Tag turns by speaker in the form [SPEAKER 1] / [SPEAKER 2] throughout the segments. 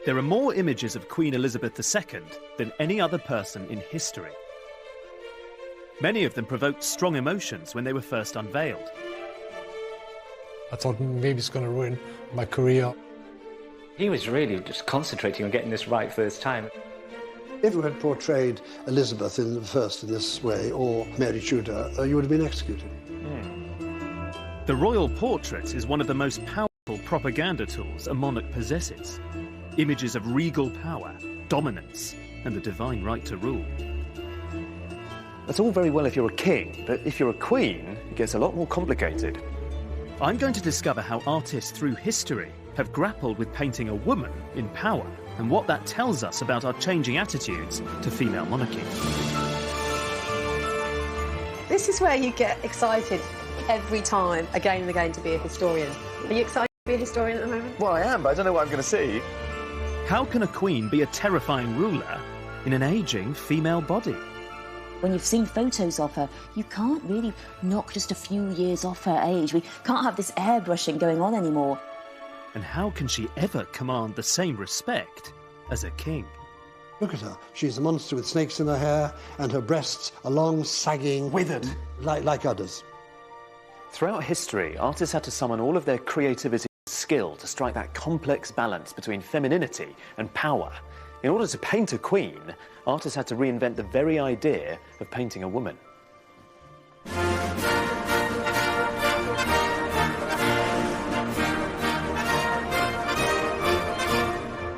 [SPEAKER 1] There are more images of Queen Elizabeth II than any other person in history. Many of them provoked strong emotions when they were first unveiled.
[SPEAKER 2] I thought maybe it's going to ruin my career.
[SPEAKER 3] He was really just concentrating on getting this right first time.
[SPEAKER 4] If you had portrayed Elizabeth in this way, or Mary Tudor, you would have been executed.
[SPEAKER 1] The royal portrait is one of the most powerful propaganda tools a monarch possesses. Images of regal power, dominance, and the divine right to rule.
[SPEAKER 5] That's all very well if you're a king, but if you're a queen, it gets a lot more complicated.
[SPEAKER 1] I'm going to discover how artists through history have grappled with painting a woman in power and what that tells us about our changing attitudes to female monarchy.
[SPEAKER 6] This is where you get excited every time, again and again, to be a historian. Are you excited to be a historian at the moment?
[SPEAKER 5] Well, I am, but I don't know what I'm going to see.
[SPEAKER 1] How can a queen be a terrifying ruler in an ageing female body?
[SPEAKER 7] When you've seen photos of her, you can't really knock just a few years off her age. We can't have this airbrushing going on anymore.
[SPEAKER 1] And how can she ever command the same respect as a king?
[SPEAKER 4] Look at her. She's a monster with snakes in her hair, and her breasts are long, sagging, withered, like udders.
[SPEAKER 5] Throughout history, artists had to summon all of their creativity and skill to strike that complex balance between femininity and power. In order to paint a queen, artists had to reinvent the very idea of painting a woman.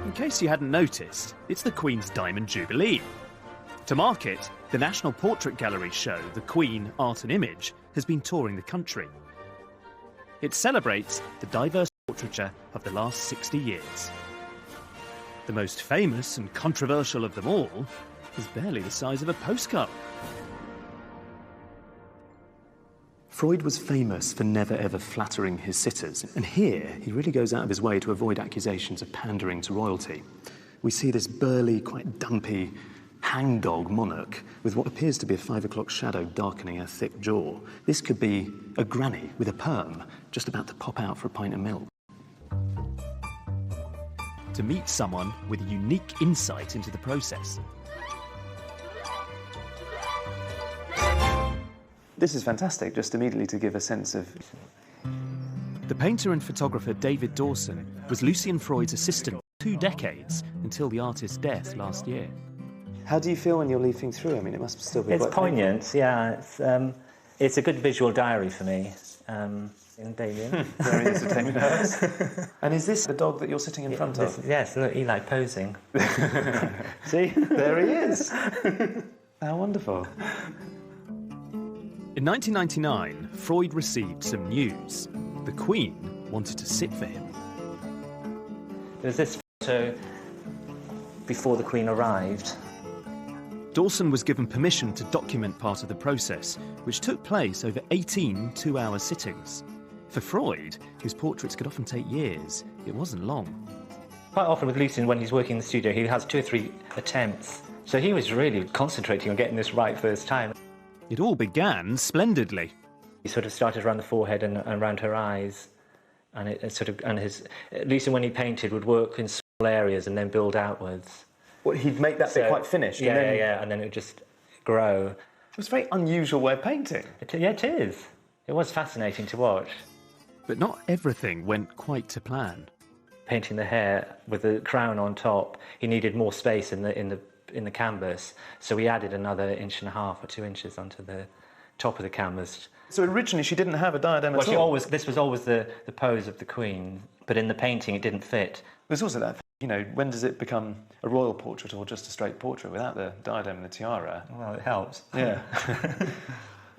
[SPEAKER 1] In case you hadn't noticed, it's the Queen's Diamond Jubilee. To mark it, the National Portrait Gallery show, The Queen Art and Image, has been touring the country. It celebrates the diverse portraiture of the last 60 years. The most famous and controversial of them all is barely the size of a postcard.
[SPEAKER 5] Freud was famous for never ever flattering his sitters, and here he really goes out of his way to avoid accusations of pandering to royalty. We see this burly, quite dumpy, hangdog monarch with what appears to be a 5 o'clock shadow darkening her thick jaw. This could be a granny with a perm just about to pop out for a pint of milk.
[SPEAKER 1] To meet someone with unique insight into the process.
[SPEAKER 5] This is fantastic, just immediately to give a sense of...
[SPEAKER 1] The painter and photographer David Dawson was Lucian Freud's assistant for 2 decades until the artist's death last year.
[SPEAKER 5] How do you feel when you're leafing through? I mean, it must still be
[SPEAKER 3] It's
[SPEAKER 5] quite
[SPEAKER 3] poignant,
[SPEAKER 5] painful.
[SPEAKER 3] yeah. It's a good visual diary for me. In Damien.
[SPEAKER 5] Very entertaining. And is this the dog that you're sitting in front of?
[SPEAKER 3] Yes, look, Eli posing.
[SPEAKER 5] See, there he is. How wonderful.
[SPEAKER 1] In 1999, Freud received some news. The Queen wanted to sit for him.
[SPEAKER 3] There was this photo before the Queen arrived.
[SPEAKER 1] Dawson was given permission to document part of the process, which took place over 18 two-hour sittings. For Freud, whose portraits could often take years, it wasn't long.
[SPEAKER 3] Quite often with Lucian, when he's working in the studio, he has 2 or 3 attempts. So he was really concentrating on getting this right first time.
[SPEAKER 1] It all began splendidly.
[SPEAKER 3] He sort of started around the forehead and around her eyes, and Lucian, when he painted, would work in small areas and then build outwards.
[SPEAKER 5] Well, he'd make that bit quite finished.
[SPEAKER 3] Yeah,
[SPEAKER 5] and then...
[SPEAKER 3] yeah, and then it would just grow.
[SPEAKER 5] It was a very unusual way of painting.
[SPEAKER 3] Yeah, it is. It was fascinating to watch.
[SPEAKER 1] But not everything went quite to plan.
[SPEAKER 3] Painting the hair with the crown on top, he needed more space in the canvas, so he added another 1.5 inches or 2 inches onto the top of the canvas.
[SPEAKER 5] So originally she didn't have a diadem at all?
[SPEAKER 3] This was always the pose of the Queen, but in the painting it didn't fit.
[SPEAKER 5] There's also that thing, you know, when does it become a royal portrait or just a straight portrait without the diadem and the tiara?
[SPEAKER 3] Well, it helps.
[SPEAKER 5] Yeah.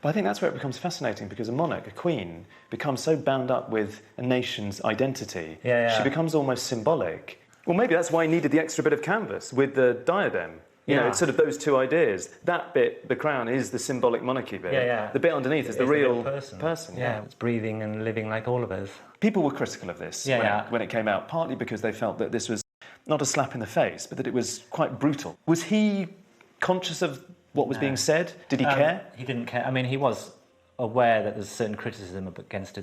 [SPEAKER 5] But I think that's where it becomes fascinating, because a monarch, a queen, becomes so bound up with a nation's identity.
[SPEAKER 3] Yeah.
[SPEAKER 5] She becomes almost symbolic. Well, maybe that's why he needed the extra bit of canvas with the diadem. You know, it's sort of those two ideas. That bit, the crown, is the symbolic monarchy bit.
[SPEAKER 3] Yeah.
[SPEAKER 5] The bit underneath is the real person.
[SPEAKER 3] Yeah, it's breathing and living like all of us.
[SPEAKER 5] People were critical of this when it came out, partly because they felt that this was not a slap in the face, but that it was quite brutal. Was he conscious of what was being said? Did he care?
[SPEAKER 3] He didn't care. I mean, he was aware that there's certain criticism against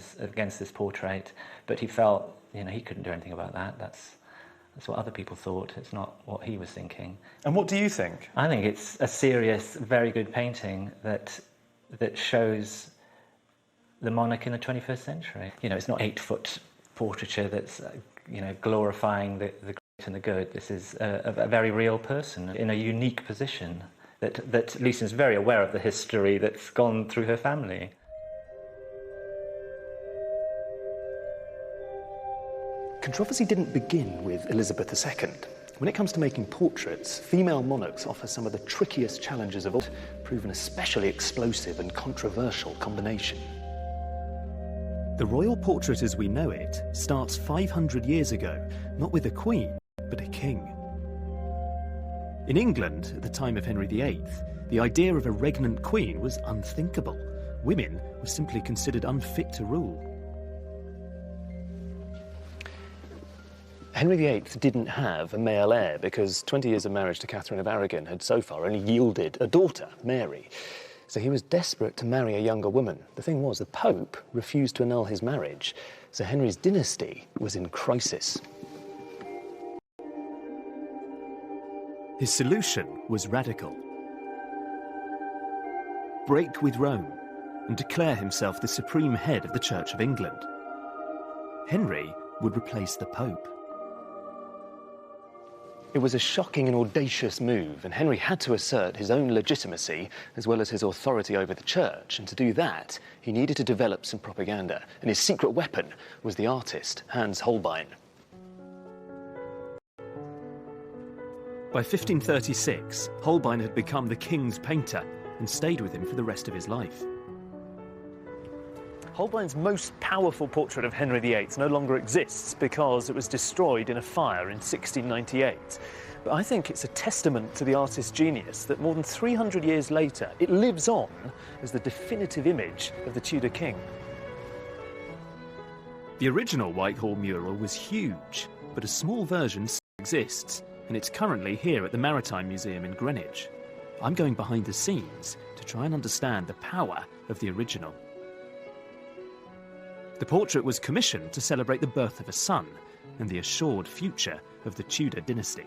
[SPEAKER 3] this portrait, but he felt, you know, he couldn't do anything about that. That's what other people thought. It's not what he was thinking.
[SPEAKER 5] And what do you think?
[SPEAKER 3] I think it's a serious, very good painting that shows the monarch in the 21st century. You know, it's not 8-foot portraiture that's, glorifying the great and the good. This is a very real person in a unique position that Lucian's very aware of the history that's gone through her family.
[SPEAKER 5] Controversy didn't begin with Elizabeth II. When it comes to making portraits, female monarchs offer some of the trickiest challenges of all, prove an especially explosive and controversial combination.
[SPEAKER 1] The royal portrait as we know it starts 500 years ago, not with a queen, but a king. In England, at the time of Henry VIII, the idea of a regnant queen was unthinkable. Women were simply considered unfit to rule.
[SPEAKER 5] Henry VIII didn't have a male heir because 20 years of marriage to Catherine of Aragon had so far only yielded a daughter, Mary. So he was desperate to marry a younger woman. The thing was, the Pope refused to annul his marriage, so Henry's dynasty was in crisis.
[SPEAKER 1] His solution was radical. Break with Rome and declare himself the supreme head of the Church of England. Henry would replace the Pope.
[SPEAKER 5] It was a shocking and audacious move, and Henry had to assert his own legitimacy as well as his authority over the church, and to do that, he needed to develop some propaganda, and his secret weapon was the artist, Hans Holbein.
[SPEAKER 1] By 1536, Holbein had become the king's painter and stayed with him for the rest of his life.
[SPEAKER 5] Holbein's most powerful portrait of Henry VIII no longer exists because it was destroyed in a fire in 1698. But I think it's a testament to the artist's genius that more than 300 years later, it lives on as the definitive image of the Tudor king.
[SPEAKER 1] The original Whitehall mural was huge, but a small version still exists, and it's currently here at the Maritime Museum in Greenwich. I'm going behind the scenes to try and understand the power of the original. The portrait was commissioned to celebrate the birth of a son and the assured future of the Tudor dynasty.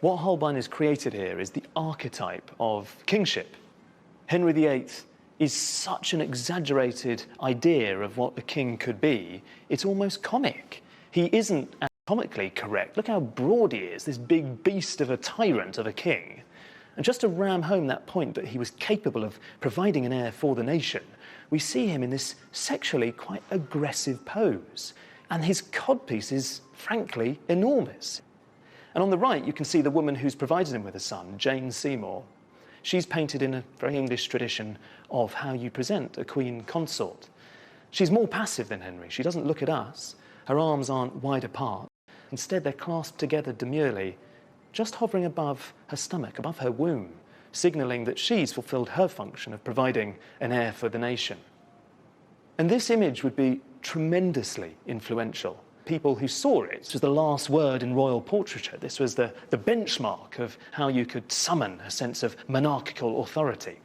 [SPEAKER 5] What Holbein has created here is the archetype of kingship. Henry VIII is such an exaggerated idea of what a king could be, it's almost comic. He isn't anatomically correct. Look how broad he is, this big beast of a tyrant of a king. And just to ram home that point that he was capable of providing an heir for the nation, we see him in this sexually quite aggressive pose. And his codpiece is, frankly, enormous. And on the right, you can see the woman who's provided him with a son, Jane Seymour. She's painted in a very English tradition of how you present a queen consort. She's more passive than Henry. She doesn't look at us. Her arms aren't wide apart. Instead, they're clasped together demurely, just hovering above her stomach, above her womb, signalling that she's fulfilled her function of providing an heir for the nation. And this image would be tremendously influential. People who saw it was the last word in royal portraiture. This was the benchmark of how you could summon a sense of monarchical authority.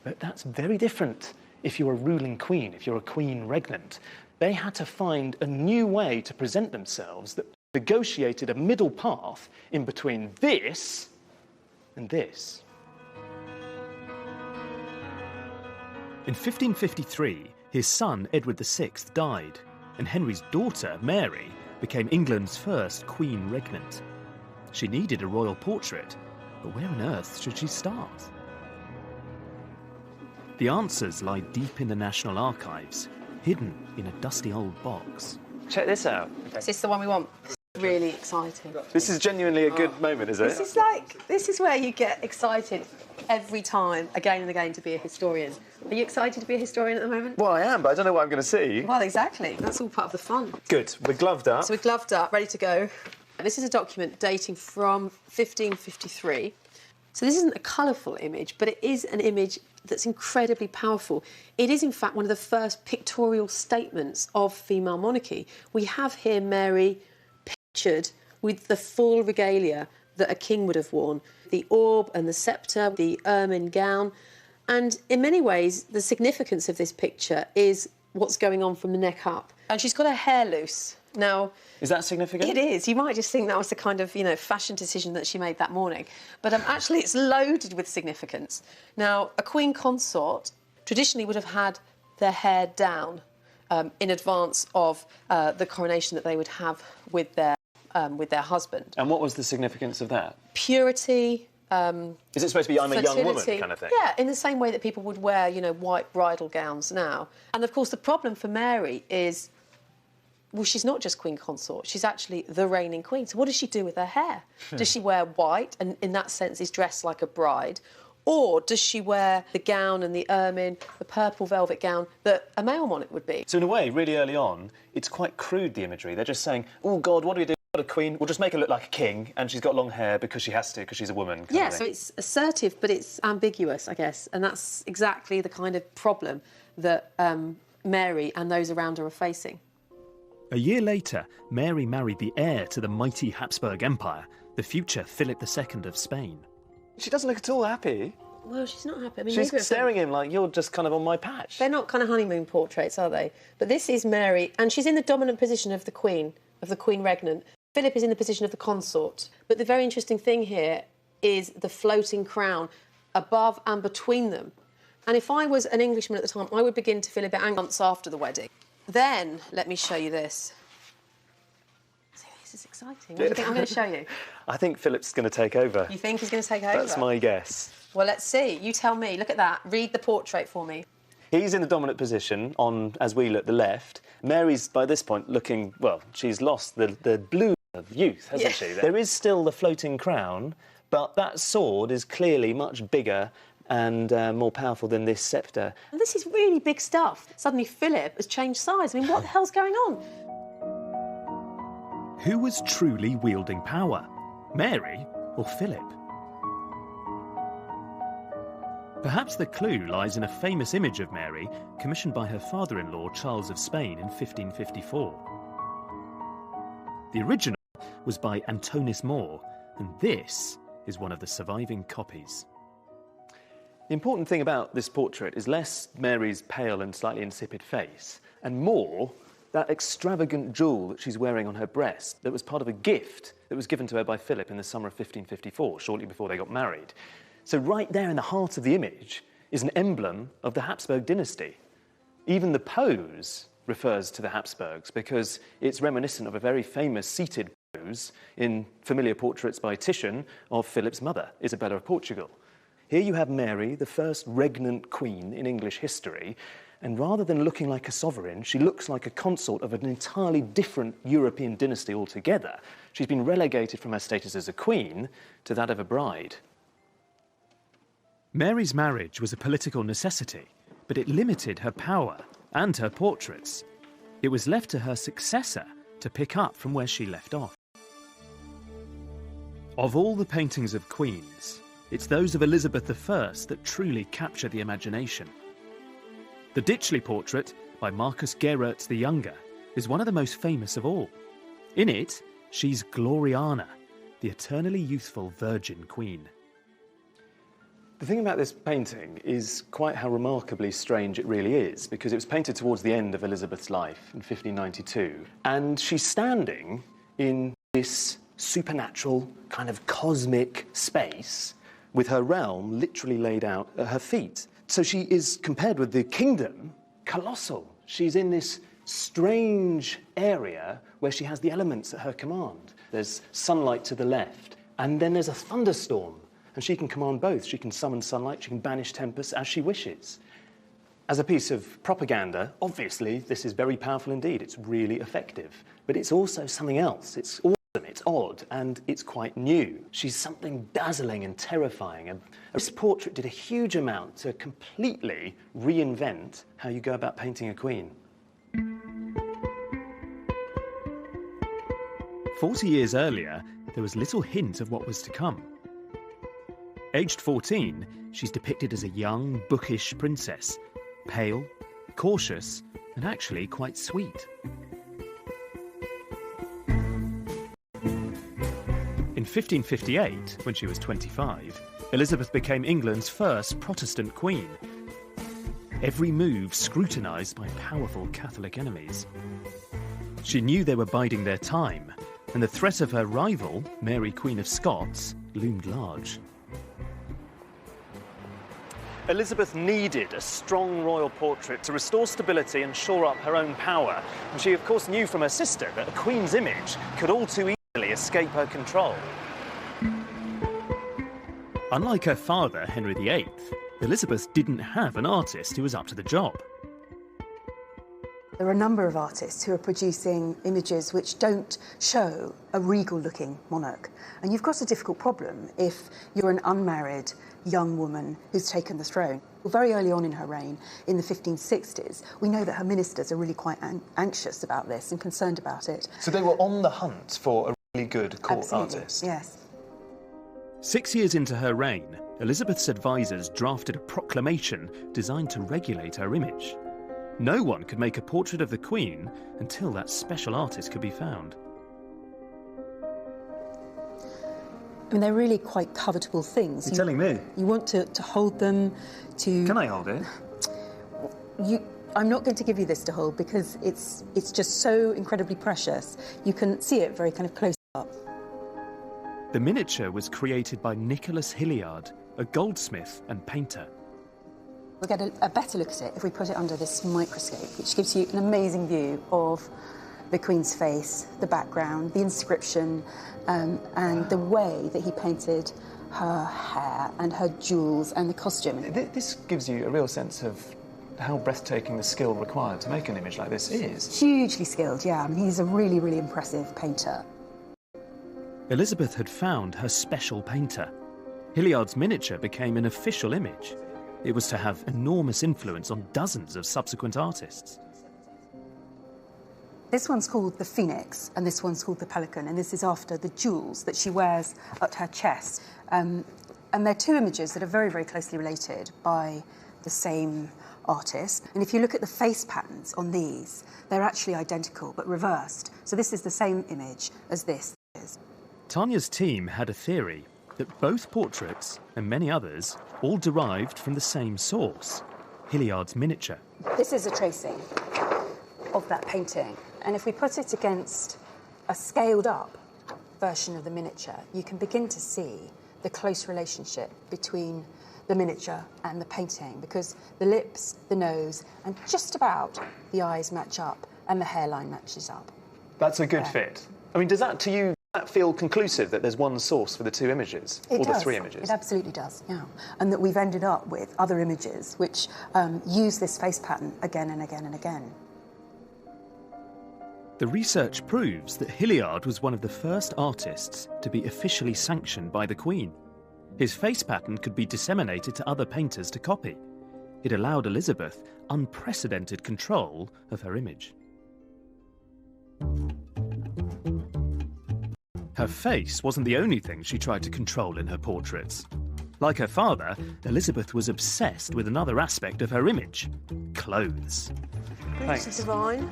[SPEAKER 5] But that's very different if you're a ruling queen, if you're a queen regnant. They had to find a new way to present themselves that negotiated a middle path in between this and this.
[SPEAKER 1] In 1553, his son Edward VI died, and Henry's daughter Mary became England's first queen regnant. She needed a royal portrait, but where on earth should she start? The answers lie deep in the National Archives, hidden in a dusty old box.
[SPEAKER 5] Check this out.
[SPEAKER 6] Is this the one we want? Really exciting.
[SPEAKER 5] This is genuinely a good moment, is it?
[SPEAKER 6] This is where you get excited every time, again and again, to be a historian. Are you excited to be a historian at the moment?
[SPEAKER 5] Well, I am, but I don't know what I'm going to see.
[SPEAKER 6] Well, exactly. That's all part of the fun.
[SPEAKER 5] Good. We're gloved up.
[SPEAKER 6] So we're gloved up, ready to go. And this is a document dating from 1553. So this isn't a colourful image, but it is an image that's incredibly powerful. It is, in fact, one of the first pictorial statements of female monarchy. We have here Mary pictured with the full regalia that a king would have worn, the orb and the sceptre, the ermine gown. And in many ways, the significance of this picture is what's going on from the neck up. And she's got her hair loose. Now,
[SPEAKER 5] is that significant?
[SPEAKER 6] It is. You might just think that was the kind of, fashion decision that she made that morning. But actually, it's loaded with significance. Now, a queen consort traditionally would have had their hair down in advance of the coronation that they would have with their husband.
[SPEAKER 5] And what was the significance of that?
[SPEAKER 6] Purity.
[SPEAKER 5] Is it supposed to be I'm a young woman kind of thing?
[SPEAKER 6] Yeah, in the same way that people would wear, white bridal gowns now. And, of course, the problem for Mary is, well, she's not just queen consort, she's actually the reigning queen. So what does she do with her hair? Does she wear white and, in that sense, is dressed like a bride? Or does she wear the gown and the ermine, the purple velvet gown that a male monarch would be?
[SPEAKER 5] So, in a way, really early on, it's quite crude, the imagery. They're just saying, oh, God, what do we do? A queen, we'll just make her look like a king, and she's got long hair because she has to, because she's a woman.
[SPEAKER 6] Yeah, so it's assertive, but it's ambiguous, I guess, and that's exactly the kind of problem that Mary and those around her are facing.
[SPEAKER 1] A year later, Mary married the heir to the mighty Habsburg Empire, the future Philip II of Spain.
[SPEAKER 5] She doesn't look at all happy.
[SPEAKER 6] Well, she's not happy. I mean,
[SPEAKER 5] she's staring at him like, you're just kind of on my patch.
[SPEAKER 6] They're not kind of honeymoon portraits, are they? But this is Mary, and she's in the dominant position of the queen regnant. Philip is in the position of the consort. But the very interesting thing here is the floating crown above and between them. And if I was an Englishman at the time, I would begin to feel a bit angry months after the wedding. Then, let me show you this. See, this is exciting. What do you think I'm going to show you?
[SPEAKER 5] I think Philip's going to take over.
[SPEAKER 6] You think he's going to take over?
[SPEAKER 5] That's my guess.
[SPEAKER 6] Well, let's see. You tell me. Look at that. Read the portrait for me.
[SPEAKER 5] He's in the dominant position on, as we look, the left. Mary's, by this point, looking, well, she's lost the blue of youth, hasn't she? There is still the floating crown, but that sword is clearly much bigger and more powerful than this sceptre.
[SPEAKER 6] And this is really big stuff. Suddenly Philip has changed size. I mean, what the hell's going on?
[SPEAKER 1] Who was truly wielding power? Mary or Philip? Perhaps the clue lies in a famous image of Mary commissioned by her father-in-law, Charles of Spain, in 1554. The original was by Antonis More, and this is one of the surviving copies.
[SPEAKER 5] The important thing about this portrait is less Mary's pale and slightly insipid face, and more that extravagant jewel that she's wearing on her breast that was part of a gift that was given to her by Philip in the summer of 1554, shortly before they got married. So right there in the heart of the image is an emblem of the Habsburg dynasty. Even the pose refers to the Habsburgs because it's reminiscent of a very famous seated pose in familiar portraits by Titian of Philip's mother, Isabella of Portugal. Here you have Mary, the first regnant queen in English history, and rather than looking like a sovereign, she looks like a consort of an entirely different European dynasty altogether. She's been relegated from her status as a queen to that of a bride.
[SPEAKER 1] Mary's marriage was a political necessity, but it limited her power and her portraits. It was left to her successor to pick up from where she left off. Of all the paintings of queens, it's those of Elizabeth I that truly capture the imagination. The Ditchley portrait by Marcus Gerert the Younger is one of the most famous of all. In it, she's Gloriana, the eternally youthful virgin queen.
[SPEAKER 5] The thing about this painting is quite how remarkably strange it really is, because it was painted towards the end of Elizabeth's life in 1592, and she's standing in this supernatural kind of cosmic space with her realm literally laid out at her feet. So she is, compared with the kingdom, colossal. She's in this strange area where she has the elements at her command. There's sunlight to the left, and then there's a thunderstorm. And she can command both. She can summon sunlight, she can banish tempests as she wishes. As a piece of propaganda, obviously, this is very powerful indeed. It's really effective. But it's also something else. It's awesome, it's odd, and it's quite new. She's something dazzling and terrifying. And this portrait did a huge amount to completely reinvent how you go about painting a queen.
[SPEAKER 1] 40 years earlier, there was little hint of what was to come. Aged 14, she's depicted as a young, bookish princess, pale, cautious, and actually quite sweet. In 1558, when she was 25, Elizabeth became England's first Protestant queen. Every move scrutinised by powerful Catholic enemies. She knew they were biding their time, and the threat of her rival, Mary Queen of Scots, loomed large. Elizabeth needed a strong royal portrait to restore stability and shore up her own power. And she, of course, knew from her sister that a queen's image could all too easily escape her control. Unlike her father, Henry VIII, Elizabeth didn't have an artist who was up to the job.
[SPEAKER 8] There are a number of artists who are producing images which don't show a regal-looking monarch. And you've got a difficult problem if you're an unmarried young woman who's taken the throne. Very early on in her reign, in the 1560s, we know that her ministers are really quite anxious about this and concerned about it.
[SPEAKER 5] So they were on the hunt for a really good court
[SPEAKER 8] Absolutely,
[SPEAKER 5] artist?
[SPEAKER 8] yes.
[SPEAKER 1] 6 years into her reign, Elizabeth's advisors drafted a proclamation designed to regulate her image. No one could make a portrait of the Queen until that special artist could be found.
[SPEAKER 8] I mean, they're really quite covetable things.
[SPEAKER 5] You're telling me?
[SPEAKER 8] You want to hold them, to...
[SPEAKER 5] Can I hold it?
[SPEAKER 8] I'm not going to give you this to hold because it's just so incredibly precious. You can see it very kind of close up.
[SPEAKER 1] The miniature was created by Nicholas Hilliard, a goldsmith and painter.
[SPEAKER 8] We'll get a better look at it if we put it under this microscope, which gives you an amazing view of the Queen's face, the background, the inscription, and the way that he painted her hair and her jewels and the costume.
[SPEAKER 5] This gives you a real sense of how breathtaking the skill required to make an image like this is.
[SPEAKER 8] Hugely skilled, yeah. I mean, he's a really, really impressive painter.
[SPEAKER 1] Elizabeth had found her special painter. Hilliard's miniature became an official image. It was to have enormous influence on dozens of subsequent artists.
[SPEAKER 8] This one's called the Phoenix, and this one's called the Pelican, and this is after the jewels that she wears at her chest. And they're two images that are very, very closely related by the same artist. And if you look at the face patterns on these, they're actually identical, but reversed. So this is the same image as this is.
[SPEAKER 1] Tanya's team had a theory that both portraits, and many others, all derived from the same source, Hilliard's miniature.
[SPEAKER 8] This is a tracing of that painting. And if we put it against a scaled-up version of the miniature, you can begin to see the close relationship between the miniature and the painting, because the lips, the nose, and just about the eyes match up, and the hairline matches up.
[SPEAKER 5] That's a good fit. I mean, does that, to you, feel conclusive that there's one source for the two images?
[SPEAKER 8] It
[SPEAKER 5] or
[SPEAKER 8] does.
[SPEAKER 5] The three images?
[SPEAKER 8] It absolutely does, yeah. And that we've ended up with other images which use this face pattern again and again and again.
[SPEAKER 1] The research proves that Hilliard was one of the first artists to be officially sanctioned by the Queen. His face pattern could be disseminated to other painters to copy. It allowed Elizabeth unprecedented control of her image. Her face wasn't the only thing she tried to control in her portraits. Like her father, Elizabeth was obsessed with another aspect of her image: clothes.
[SPEAKER 6] Thanks. Divine.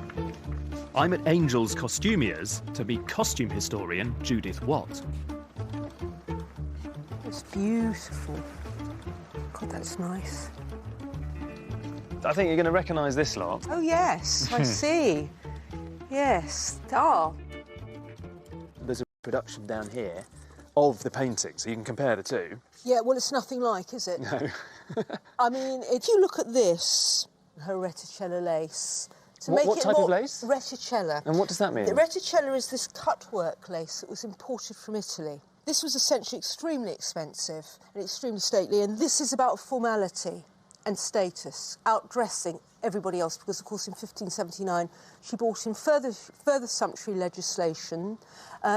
[SPEAKER 1] I'm at Angels Costumiers to meet costume historian Judith Watt.
[SPEAKER 6] It's beautiful. God, that's nice.
[SPEAKER 5] I think you're going to recognise this lot.
[SPEAKER 6] Oh, yes, I see. Yes. Oh.
[SPEAKER 5] There's a production down here of the painting, so you can compare the two.
[SPEAKER 6] Yeah, well, it's nothing like, is it?
[SPEAKER 5] No.
[SPEAKER 6] I mean, if you look at this, her Reticella lace.
[SPEAKER 5] What type of lace?
[SPEAKER 6] Reticella.
[SPEAKER 5] And what does that mean?
[SPEAKER 6] The Reticella is this cutwork lace that was imported from Italy. This was essentially extremely expensive and extremely stately, and this is about formality and status, outdressing everybody else, because, of course, in 1579, she brought in further sumptuary legislation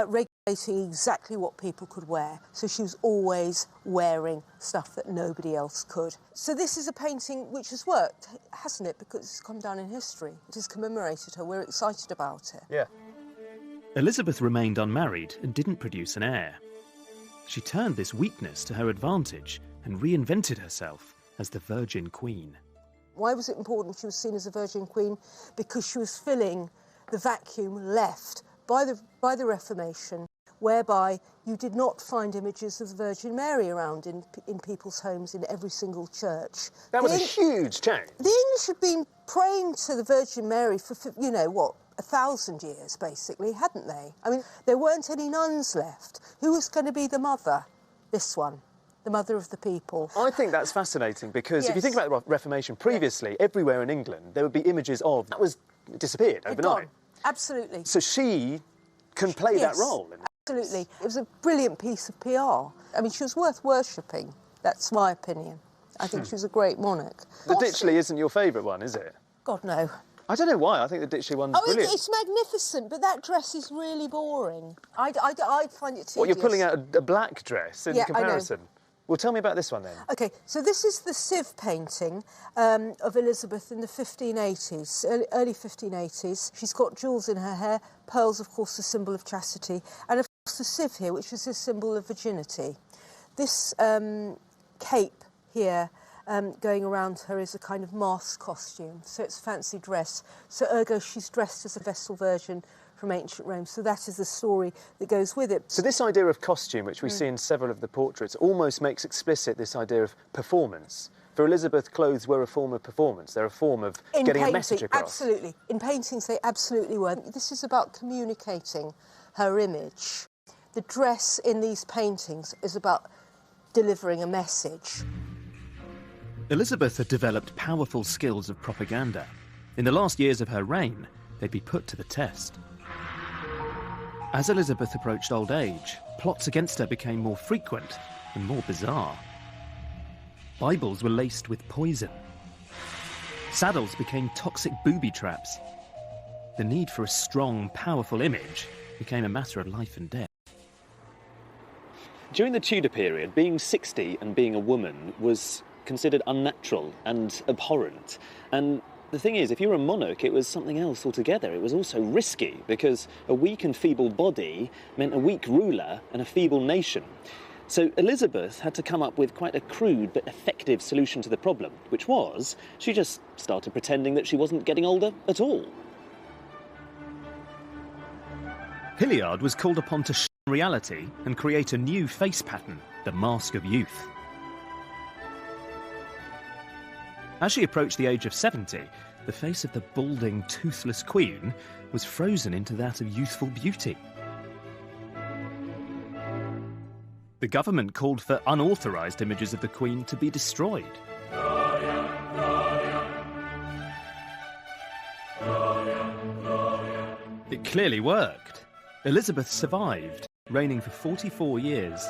[SPEAKER 6] regulating exactly what people could wear. So she was always wearing stuff that nobody else could. So this is a painting which has worked, hasn't it? Because it's come down in history. It has commemorated her. We're excited about it.
[SPEAKER 5] Yeah.
[SPEAKER 1] Elizabeth remained unmarried and didn't produce an heir. She turned this weakness to her advantage and reinvented herself as the Virgin Queen.
[SPEAKER 6] Why was it important she was seen as a Virgin Queen? Because she was filling the vacuum left by the Reformation, whereby you did not find images of the Virgin Mary around in people's homes in every single church.
[SPEAKER 5] That was a huge change.
[SPEAKER 6] The English had been praying to the Virgin Mary for,
[SPEAKER 9] 1,000 years, basically, hadn't they? I mean, there weren't any nuns left. Who was going to be the mother? This one, the mother of the people.
[SPEAKER 5] I think that's fascinating because if you think about the Reformation, previously, everywhere in England, there would be images of... That was disappeared overnight.
[SPEAKER 9] Absolutely.
[SPEAKER 5] So she can play that role.
[SPEAKER 9] Absolutely. It was a brilliant piece of PR. I mean, she was worth worshipping. That's my opinion. I think she was a great monarch.
[SPEAKER 5] The Ditchley isn't your favourite one, is it?
[SPEAKER 9] God, no.
[SPEAKER 5] I don't know why. I think the Ditchley one's brilliant.
[SPEAKER 9] It's magnificent, but that dress is really boring. I find it tedious.
[SPEAKER 5] What, you're pulling out a black dress in comparison?
[SPEAKER 9] I know.
[SPEAKER 5] Well, tell me about this one then.
[SPEAKER 9] OK, so this is the sieve painting of Elizabeth in the 1580s, early 1580s. She's got jewels in her hair, pearls, of course, the symbol of chastity, and of course the sieve here, which is a symbol of virginity. This cape here going around her is a kind of mask costume, so it's a fancy dress. So ergo, she's dressed as a Vestal Virgin from ancient Rome, so that is the story that goes with it.
[SPEAKER 5] So this idea of costume, which we see in several of the portraits, almost makes explicit this idea of performance. For Elizabeth, clothes were a form of performance. They're a form of getting a message across.
[SPEAKER 9] Absolutely. In paintings, they absolutely were. This is about communicating her image. The dress in these paintings is about delivering a message.
[SPEAKER 1] Elizabeth had developed powerful skills of propaganda. In the last years of her reign, they'd be put to the test. As Elizabeth approached old age, plots against her became more frequent and more bizarre. Bibles were laced with poison. Saddles became toxic booby traps. The need for a strong, powerful image became a matter of life and death.
[SPEAKER 5] During the Tudor period, being 60 and being a woman was considered unnatural and abhorrent. And the thing is, if you were a monarch, it was something else altogether. It was also risky, because a weak and feeble body meant a weak ruler and a feeble nation. So Elizabeth had to come up with quite a crude but effective solution to the problem, which was she just started pretending that she wasn't getting older at all.
[SPEAKER 1] Hilliard was called upon to shun reality and create a new face pattern, the Mask of Youth. As she approached the age of 70, the face of the balding, toothless queen was frozen into that of youthful beauty. The government called for unauthorised images of the queen to be destroyed. It clearly worked. Elizabeth survived, reigning for 44 years.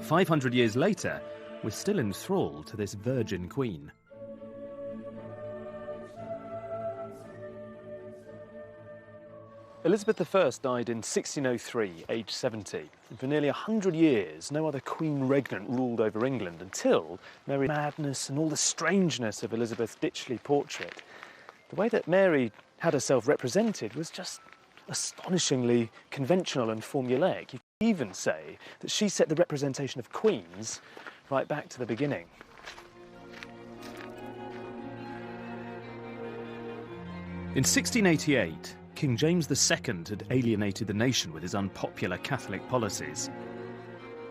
[SPEAKER 1] 500 years later, we're still enthralled to this virgin queen.
[SPEAKER 5] Elizabeth I died in 1603, aged 70. And for nearly 100 years, no other queen regnant ruled over England until Mary madness and all the strangeness of Elizabeth Ditchley portrait. The way that Mary had herself represented was just astonishingly conventional and formulaic. You could even say that she set the representation of queens right back to the beginning.
[SPEAKER 1] In 1688, King James II had alienated the nation with his unpopular Catholic policies.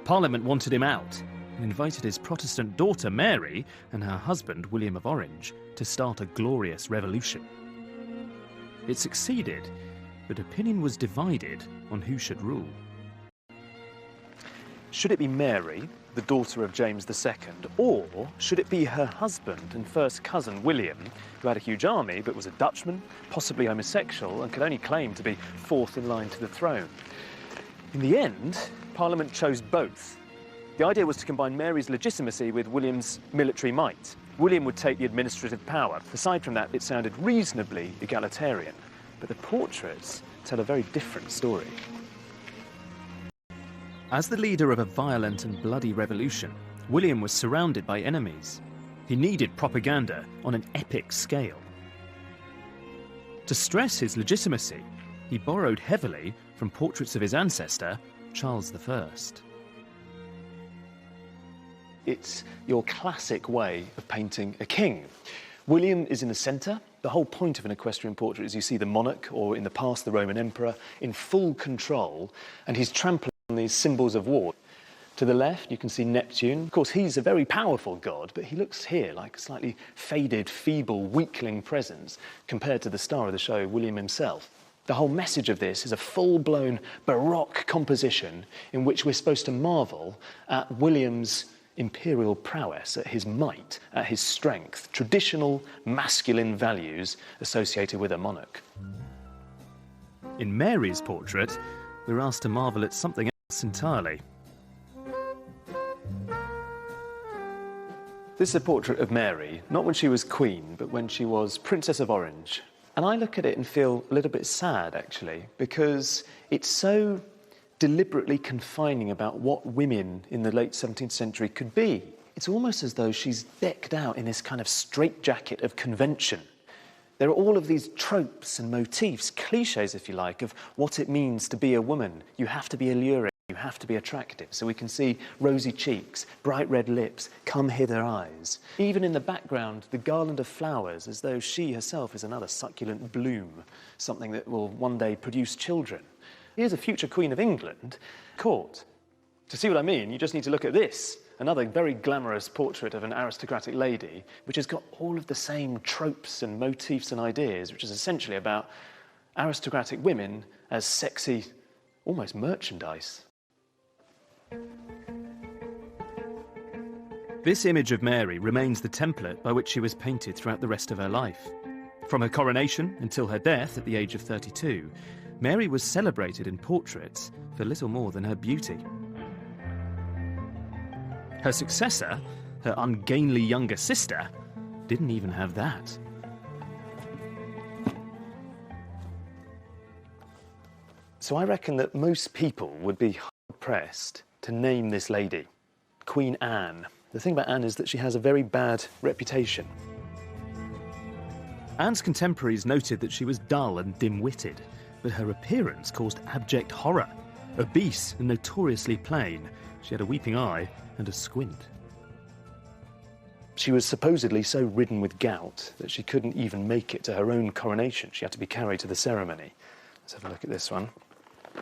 [SPEAKER 1] Parliament wanted him out and invited his Protestant daughter Mary and her husband William of Orange to start a glorious revolution. It succeeded, but opinion was divided on who should rule.
[SPEAKER 5] Should it be Mary, the daughter of James II, or should it be her husband and first cousin William, who had a huge army but was a Dutchman, possibly homosexual, and could only claim to be fourth in line to the throne? In the end, Parliament chose both. The idea was to combine Mary's legitimacy with William's military might. William would take the administrative power. Aside from that, it sounded reasonably egalitarian. But the portraits tell a very different story.
[SPEAKER 1] As the leader of a violent and bloody revolution, William was surrounded by enemies. He needed propaganda on an epic scale. To stress his legitimacy, he borrowed heavily from portraits of his ancestor, Charles I.
[SPEAKER 5] It's your classic way of painting a king. William is in the centre. The whole point of an equestrian portrait is you see the monarch, or in the past the Roman emperor, in full control, and he's trampling on these symbols of war. To the left, you can see Neptune. Of course, he's a very powerful god, but he looks here like a slightly faded, feeble, weakling presence compared to the star of the show, William himself. The whole message of this is a full-blown Baroque composition in which we're supposed to marvel at William's imperial prowess, at his might, at his strength, traditional masculine values associated with a monarch.
[SPEAKER 1] In Mary's portrait, we're asked to marvel at something else entirely.
[SPEAKER 5] This is a portrait of Mary, not when she was queen, but when she was Princess of Orange. And I look at it and feel a little bit sad, actually, because it's so deliberately confining about what women in the late 17th century could be. It's almost as though she's decked out in this kind of straitjacket of convention. There are all of these tropes and motifs, cliches, if you like, of what it means to be a woman. You have to be alluring, you have to be attractive. So we can see rosy cheeks, bright red lips, come hither eyes. Even in the background, the garland of flowers, as though she herself is another succulent bloom, something that will one day produce children. Here's a future Queen of England, court. To see what I mean, you just need to look at this, another very glamorous portrait of an aristocratic lady, which has got all of the same tropes and motifs and ideas, which is essentially about aristocratic women as sexy, almost merchandise.
[SPEAKER 1] This image of Mary remains the template by which she was painted throughout the rest of her life. From her coronation until her death at the age of 32, Mary was celebrated in portraits for little more than her beauty. Her successor, her ungainly younger sister, didn't even have that.
[SPEAKER 5] So I reckon that most people would be hard-pressed to name this lady, Queen Anne. The thing about Anne is that she has a very bad reputation.
[SPEAKER 1] Anne's contemporaries noted that she was dull and dim-witted, but her appearance caused abject horror. Obese and notoriously plain, she had a weeping eye and a squint.
[SPEAKER 5] She was supposedly so ridden with gout that she couldn't even make it to her own coronation. She had to be carried to the ceremony. Let's have a look at this one.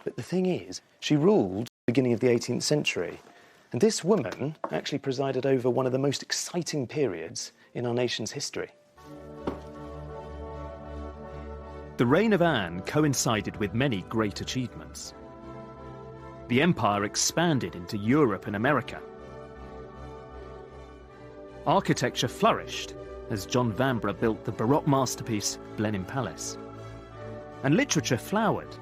[SPEAKER 5] But the thing is, she ruled at the beginning of the 18th century, and this woman actually presided over one of the most exciting periods in our nation's history.
[SPEAKER 1] The reign of Anne coincided with many great achievements. The empire expanded into Europe and America. Architecture flourished as John Vanbrugh built the Baroque masterpiece Blenheim Palace. And literature flowered,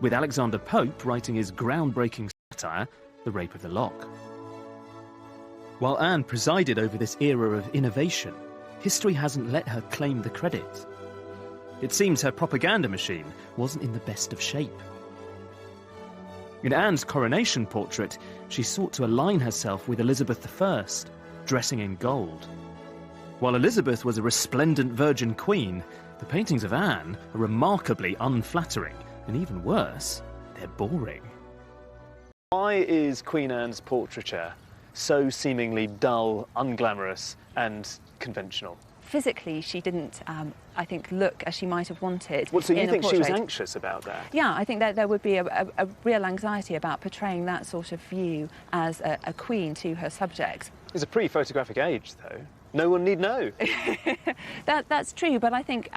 [SPEAKER 1] with Alexander Pope writing his groundbreaking satire, The Rape of the Lock. While Anne presided over this era of innovation, history hasn't let her claim the credit. It seems her propaganda machine wasn't in the best of shape. In Anne's coronation portrait, she sought to align herself with Elizabeth I, dressing in gold. While Elizabeth was a resplendent virgin queen, the paintings of Anne are remarkably unflattering, and even worse, they're boring.
[SPEAKER 5] Why is Queen Anne's portraiture so seemingly dull, unglamorous and conventional?
[SPEAKER 8] Physically, she didn't, I think, look as she might have wanted.
[SPEAKER 5] Well, so you think she was
[SPEAKER 8] portrait.
[SPEAKER 5] anxious about that?
[SPEAKER 8] Yeah, I think that there would be a real anxiety about portraying that sort of view as a queen to her subjects.
[SPEAKER 5] It's a pre-photographic age, though. No one need know.
[SPEAKER 8] That's true, but I think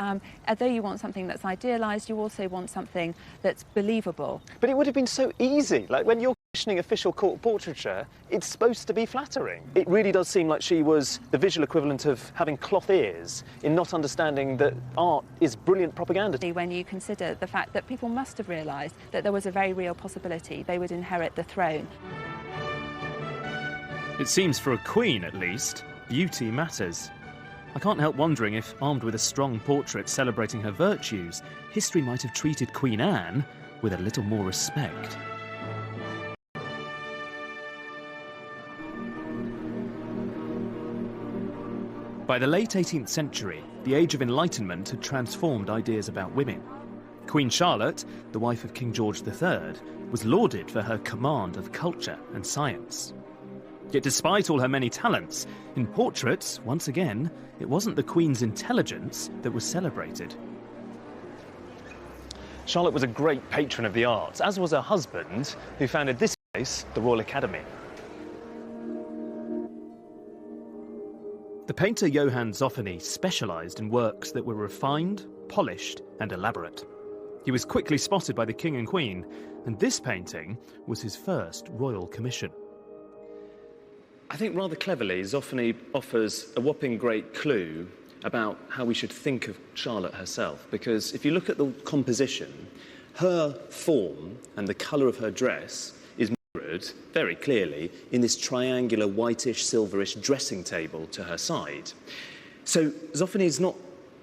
[SPEAKER 8] although you want something that's idealised, you also want something that's believable.
[SPEAKER 5] But it would have been so easy. Like, when you're commissioning official court portraiture, it's supposed to be flattering. It really does seem like she was the visual equivalent of having cloth ears in not understanding that art is brilliant propaganda.
[SPEAKER 8] When you consider the fact that people must have realised that there was a very real possibility they would inherit the throne.
[SPEAKER 1] It seems for a queen, at least, beauty matters. I can't help wondering if, armed with a strong portrait celebrating her virtues, history might have treated Queen Anne with a little more respect. By the late 18th century, the Age of Enlightenment had transformed ideas about women. Queen Charlotte, the wife of King George III, was lauded for her command of culture and science. Yet despite all her many talents, in portraits, once again, it wasn't the Queen's intelligence that was celebrated.
[SPEAKER 5] Charlotte was a great patron of the arts, as was her husband, who founded this place, the Royal Academy.
[SPEAKER 1] The painter Johann Zoffany specialised in works that were refined, polished and elaborate. He was quickly spotted by the King and Queen, and this painting was his first royal commission.
[SPEAKER 5] I think rather cleverly, Zoffany offers a whopping great clue about how we should think of Charlotte herself, because if you look at the composition, her form and the colour of her dress is mirrored very clearly in this triangular whitish silverish dressing table to her side. So Zoffany is not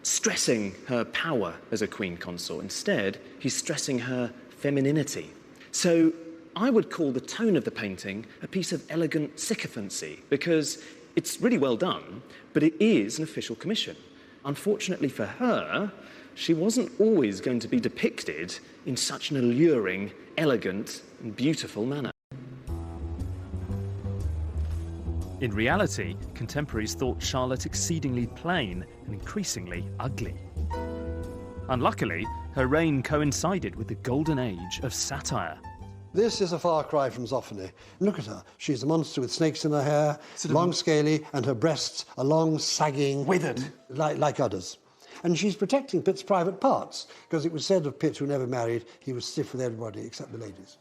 [SPEAKER 5] stressing her power as a queen consort. Instead, he's stressing her femininity. So I would call the tone of the painting a piece of elegant sycophancy, because it's really well done, but it is an official commission. Unfortunately for her, she wasn't always going to be depicted in such an alluring, elegant, and beautiful manner.
[SPEAKER 1] In reality, contemporaries thought Charlotte exceedingly plain and increasingly ugly. Unluckily, her reign coincided with the golden age of satire.
[SPEAKER 4] This is a far cry from Zoffany. Look at her. She's a monster with snakes in her hair, long, scaly, and her breasts are long, sagging, withered, like udders. And she's protecting Pitt's private parts, because it was said of Pitt, who never married, he was stiff with everybody except the ladies.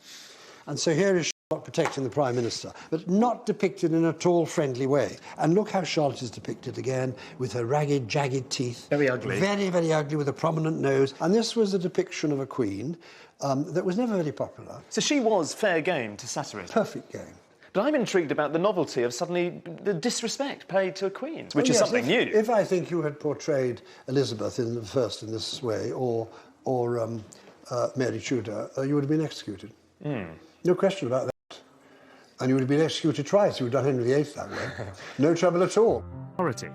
[SPEAKER 4] And so here is Charlotte protecting the Prime Minister, but not depicted in at all friendly way. And look how Charlotte is depicted again, with her ragged, jagged teeth.
[SPEAKER 5] Very ugly.
[SPEAKER 4] Very, very ugly, with a prominent nose. And this was a depiction of a queen that was never very popular.
[SPEAKER 5] So she was fair game to satirism.
[SPEAKER 4] Perfect game.
[SPEAKER 5] But I'm intrigued about the novelty of suddenly the disrespect paid to a queen, which is something new.
[SPEAKER 4] If I think you had portrayed Elizabeth in this way, or Mary Tudor, you would have been executed. No question about that. And you would have been executed twice. You would have done Henry VIII that way. No trouble at all.
[SPEAKER 1] Authority.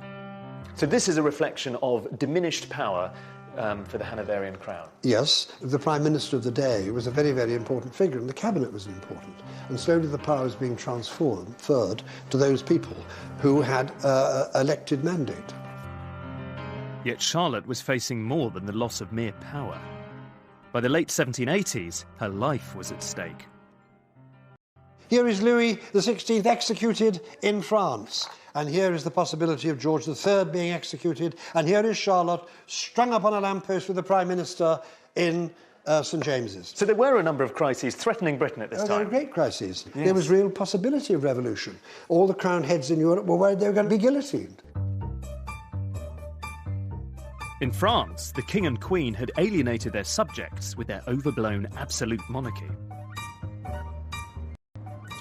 [SPEAKER 5] So this is a reflection of diminished power for the Hanoverian crown.
[SPEAKER 4] Yes, the Prime Minister of the day was a very, very important figure, and the Cabinet was important. And slowly the power was being transferred to those people who had elected mandate.
[SPEAKER 1] Yet Charlotte was facing more than the loss of mere power. By the late 1780s, her life was at stake.
[SPEAKER 4] Here is Louis XVI executed in France. And here is the possibility of George III being executed. And here is Charlotte strung up on a lamppost with the Prime Minister in St James's.
[SPEAKER 5] So there were a number of crises threatening Britain at this time.
[SPEAKER 4] There were great crises. Yes. There was real possibility of revolution. All the crowned heads in Europe were worried they were going to be guillotined.
[SPEAKER 1] In France, the King and Queen had alienated their subjects with their overblown absolute monarchy.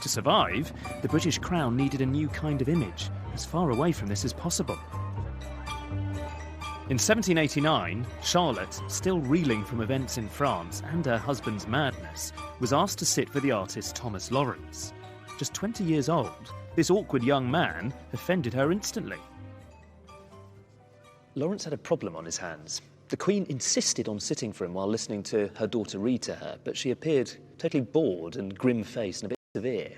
[SPEAKER 1] To survive, the British Crown needed a new kind of image, as far away from this as possible. In 1789, Charlotte, still reeling from events in France and her husband's madness, was asked to sit for the artist Thomas Lawrence. Just 20 years old, this awkward young man offended her instantly.
[SPEAKER 5] Lawrence had a problem on his hands. The Queen insisted on sitting for him while listening to her daughter read to her, but she appeared totally bored and grim-faced and a bit severe.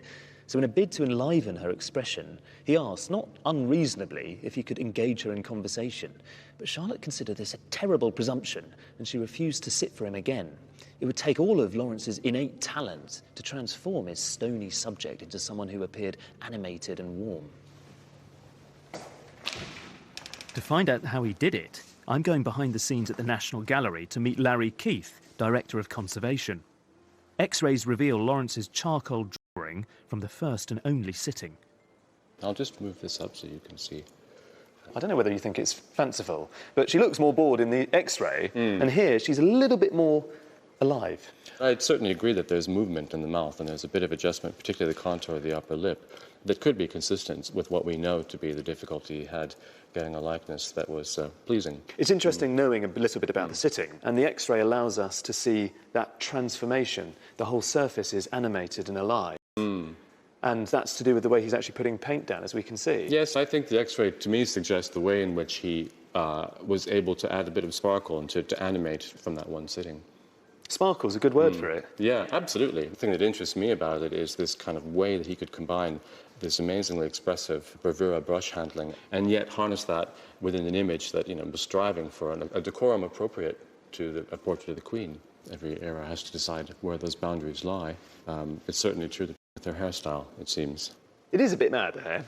[SPEAKER 5] So in a bid to enliven her expression, he asked, not unreasonably, if he could engage her in conversation. But Charlotte considered this a terrible presumption, and she refused to sit for him again. It would take all of Lawrence's innate talent to transform his stony subject into someone who appeared animated and warm.
[SPEAKER 1] To find out how he did it, I'm going behind the scenes at the National Gallery to meet Larry Keith, Director of Conservation. X-rays reveal Lawrence's charcoal drawing from the first and only sitting.
[SPEAKER 10] I'll just move this up so you can see.
[SPEAKER 5] I don't know whether you think it's fanciful, but she looks more bored in the X-ray, and here she's a little bit more alive.
[SPEAKER 10] I'd certainly agree that there's movement in the mouth and there's a bit of adjustment, particularly the contour of the upper lip, that could be consistent with what we know to be the difficulty he had getting a likeness that was pleasing.
[SPEAKER 5] It's interesting knowing a little bit about the sitting, and the X-ray allows us to see that transformation. The whole surface is animated and alive. And that's to do with the way he's actually putting paint down, as we can see.
[SPEAKER 10] Yes, I think the X-ray, to me, suggests the way in which he was able to add a bit of sparkle and to animate from that one sitting.
[SPEAKER 5] Sparkle's a good word for it.
[SPEAKER 10] Yeah, absolutely. The thing that interests me about it is this kind of way that he could combine this amazingly expressive bravura brush handling and yet harness that within an image that, was striving for a decorum appropriate to a portrait of the Queen. Every era has to decide where those boundaries lie. It's certainly true with her hairstyle, it seems.
[SPEAKER 5] It is a bit mad, the hair.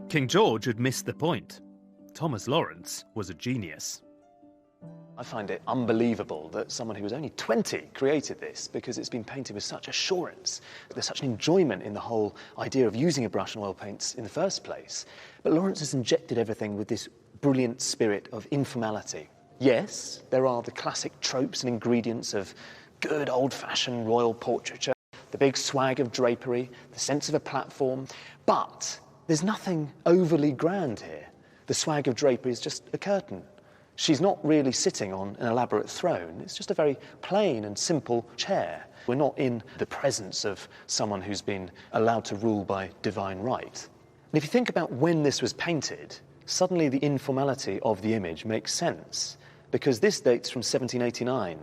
[SPEAKER 1] King George had missed the point. Thomas Lawrence was a genius.
[SPEAKER 5] I find it unbelievable that someone who was only 20 created this, because it's been painted with such assurance. There's such an enjoyment in the whole idea of using a brush and oil paints in the first place. But Lawrence has injected everything with this brilliant spirit of informality. Yes, there are the classic tropes and ingredients of good old-fashioned royal portraiture, the big swag of drapery, the sense of a platform, but there's nothing overly grand here. The swag of drapery is just a curtain. She's not really sitting on an elaborate throne. It's just a very plain and simple chair. We're not in the presence of someone who's been allowed to rule by divine right. And if you think about when this was painted, suddenly the informality of the image makes sense, because this dates from 1789.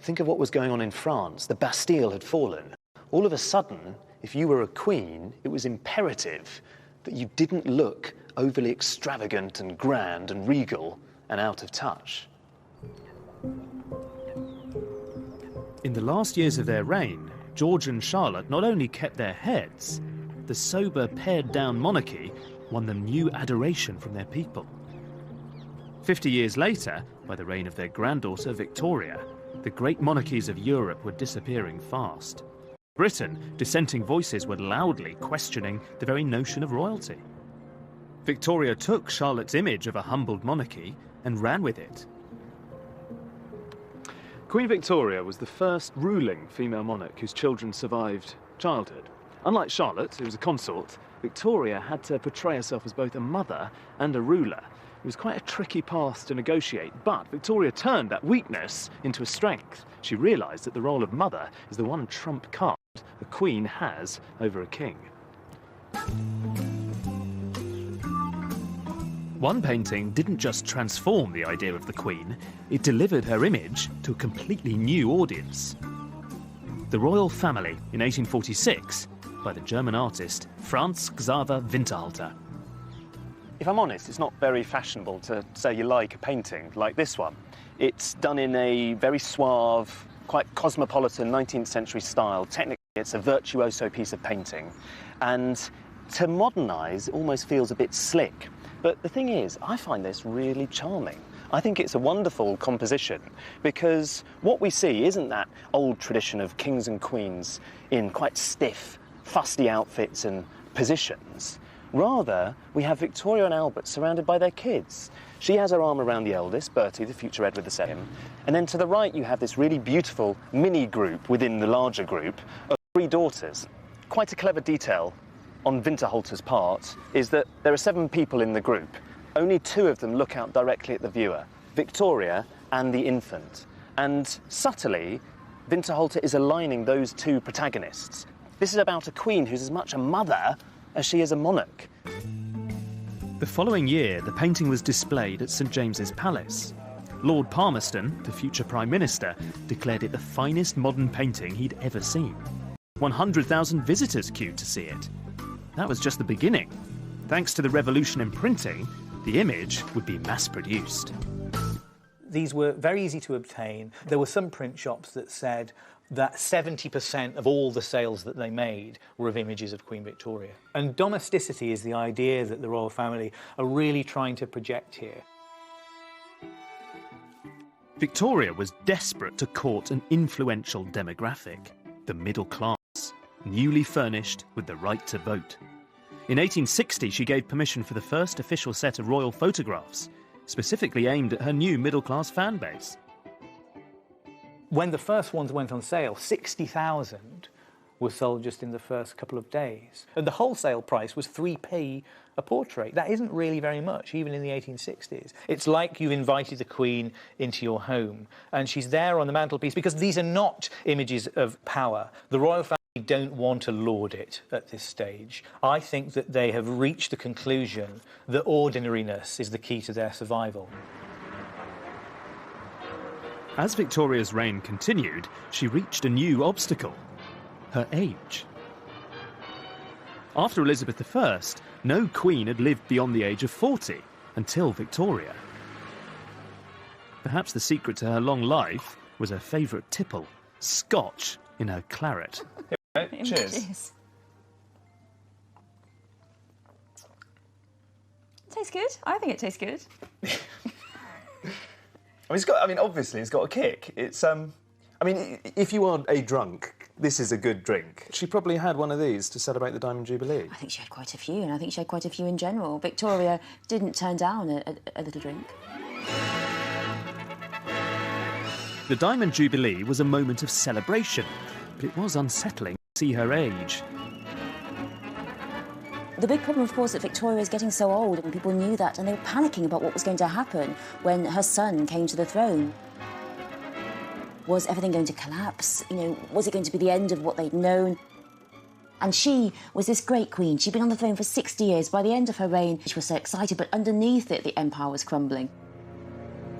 [SPEAKER 5] Think of what was going on in France. The Bastille had fallen. All of a sudden, if you were a queen, it was imperative that you didn't look overly extravagant and grand and regal and out of touch.
[SPEAKER 1] In the last years of their reign, George and Charlotte not only kept their heads, the sober, pared-down monarchy won them new adoration from their people. 50 years later, by the reign of their granddaughter Victoria, the great monarchies of Europe were disappearing fast. Britain, dissenting voices were loudly questioning the very notion of royalty. Victoria took Charlotte's image of a humbled monarchy and ran with it.
[SPEAKER 5] Queen Victoria was the first ruling female monarch whose children survived childhood. Unlike Charlotte, who was a consort, Victoria had to portray herself as both a mother and a ruler. It was quite a tricky path to negotiate, but Victoria turned that weakness into a strength. She realised that the role of mother is the one trump card a queen has over a king.
[SPEAKER 1] One painting didn't just transform the idea of the Queen, it delivered her image to a completely new audience. The Royal Family in 1846 by the German artist Franz Xaver Winterhalter.
[SPEAKER 5] If I'm honest, it's not very fashionable to say you like a painting like this one. It's done in a very suave, quite cosmopolitan 19th century style. Technically, it's a virtuoso piece of painting. And to modernise, it almost feels a bit slick. But the thing is, I find this really charming. I think it's a wonderful composition because what we see isn't that old tradition of kings and queens in quite stiff, fusty outfits and positions. Rather, we have Victoria and Albert surrounded by their kids. She has her arm around the eldest, Bertie, the future Edward II. And then to the right, you have this really beautiful mini group within the larger group of 3 daughters. Quite a clever detail on Winterhalter's part is that there are 7 people in the group. Only 2 of them look out directly at the viewer, Victoria and the infant. And subtly, Winterhalter is aligning those 2 protagonists. This is about a queen who's as much a mother as she is a monarch.
[SPEAKER 1] The following year, the painting was displayed at St James's Palace. Lord Palmerston, the future Prime Minister, declared it the finest modern painting he'd ever seen. 100,000 visitors queued to see it. That was just the beginning. Thanks to the revolution in printing, the image would be mass-produced.
[SPEAKER 11] These were very easy to obtain. There were some print shops that said that 70% of all the sales that they made were of images of Queen Victoria. And domesticity is the idea that the royal family are really trying to project here.
[SPEAKER 1] Victoria was desperate to court an influential demographic, the middle class, newly furnished with the right to vote. In 1860, she gave permission for the first official set of royal photographs, specifically aimed at her new middle-class fan base.
[SPEAKER 11] When the first ones went on sale, 60,000 were sold just in the first couple of days. And the wholesale price was 3p a portrait. That isn't really very much, even in the 1860s. It's like you've invited the Queen into your home, and she's there on the mantelpiece, because these are not images of power. The royal family don't want to laud it at this stage. I think that they have reached the conclusion that ordinariness is the key to their survival.
[SPEAKER 1] As Victoria's reign continued, she reached a new obstacle: her age. After Elizabeth I, no queen had lived beyond the age of 40 until Victoria. Perhaps the secret to her long life was her favourite tipple, Scotch in her claret.
[SPEAKER 12] Cheers. Tastes good. I think it tastes good. Obviously, he's got a kick. It's,
[SPEAKER 5] if you are a drunk, this is a good drink. She probably had one of these to celebrate the Diamond Jubilee.
[SPEAKER 7] I think she had quite a few, and I think she had quite a few in general. Victoria didn't turn down a little drink.
[SPEAKER 1] The Diamond Jubilee was a moment of celebration, but it was unsettling to see her age.
[SPEAKER 7] The big problem, of course, that Victoria is getting so old, and people knew that, and they were panicking about what was going to happen when her son came to the throne. Was everything going to collapse? Was it going to be the end of what they'd known? And she was this great queen. She'd been on the throne for 60 years. By the end of her reign, she was so excited, but underneath it, the empire was crumbling.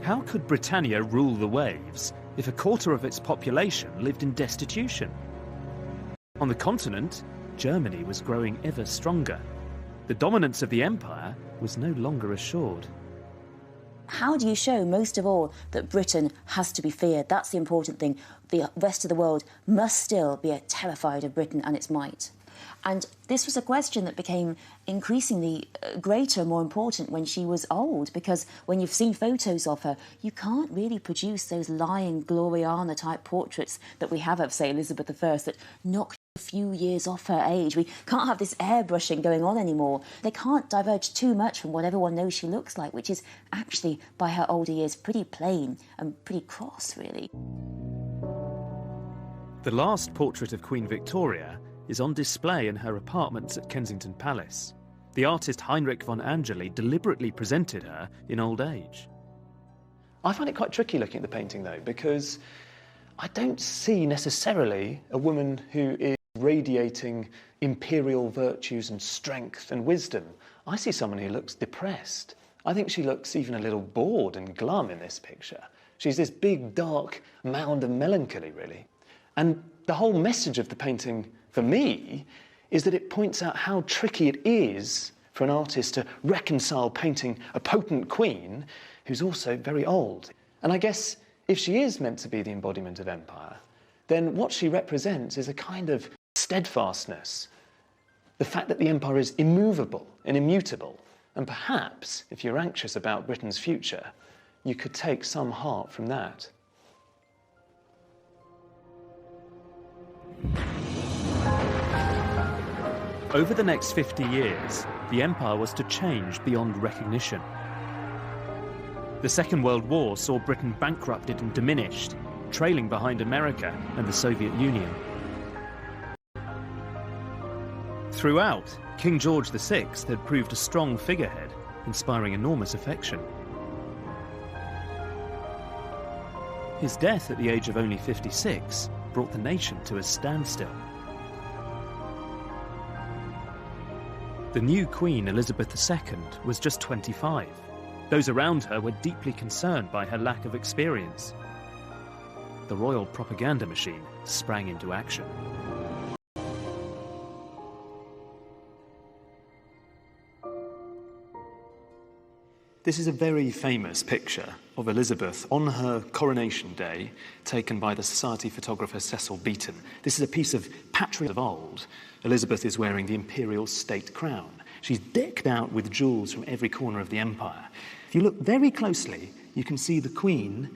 [SPEAKER 1] How could Britannia rule the waves if a quarter of its population lived in destitution? On the continent, Germany was growing ever stronger. The dominance of the empire was no longer assured.
[SPEAKER 7] How do you show, most of all, that Britain has to be feared? That's the important thing. The rest of the world must still be terrified of Britain and its might. And this was a question that became increasingly greater and more important when she was old, because when you've seen photos of her, you can't really produce those lying Gloriana-type portraits that we have of, say, Elizabeth I, that knock a few years off her age. We can't have this airbrushing going on anymore. They can't diverge too much from what everyone knows she looks like, which is actually, by her older years, pretty plain and pretty cross, really.
[SPEAKER 1] The last portrait of Queen Victoria is on display in her apartments at Kensington Palace. The artist Heinrich von Angeli deliberately presented her in old age.
[SPEAKER 5] I find it quite tricky looking at the painting, though, because I don't see necessarily a woman who is radiating imperial virtues and strength and wisdom. I see someone who looks depressed. I think she looks even a little bored and glum in this picture. She's this big, dark mound of melancholy, really. And the whole message of the painting, for me, is that it points out how tricky it is for an artist to reconcile painting a potent queen who's also very old. And I guess if she is meant to be the embodiment of empire, then what she represents is a kind of steadfastness, the fact that the empire is immovable and immutable. And perhaps, if you're anxious about Britain's future, you could take some heart from that.
[SPEAKER 1] Over the next 50 years, the empire was to change beyond recognition. The Second World War saw Britain bankrupted and diminished, trailing behind America and the Soviet Union. Throughout, King George VI had proved a strong figurehead, inspiring enormous affection. His death at the age of only 56 brought the nation to a standstill. The new Queen, Elizabeth II, was just 25. Those around her were deeply concerned by her lack of experience. The royal propaganda machine sprang into action.
[SPEAKER 5] This is a very famous picture of Elizabeth on her coronation day, taken by the society photographer Cecil Beaton. This is a piece of patriotism of old. Elizabeth is wearing the imperial state crown. She's decked out with jewels from every corner of the empire. If you look very closely, you can see the Queen,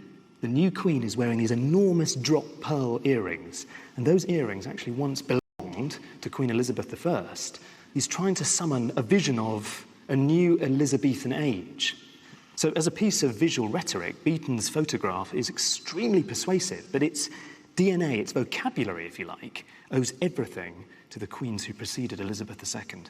[SPEAKER 5] the new Queen, is wearing these enormous drop pearl earrings. And those earrings actually once belonged to Queen Elizabeth I. He's trying to summon a vision of a new Elizabethan age. So as a piece of visual rhetoric, Beaton's photograph is extremely persuasive, but its DNA, its vocabulary, if you like, owes everything to the queens who preceded Elizabeth II.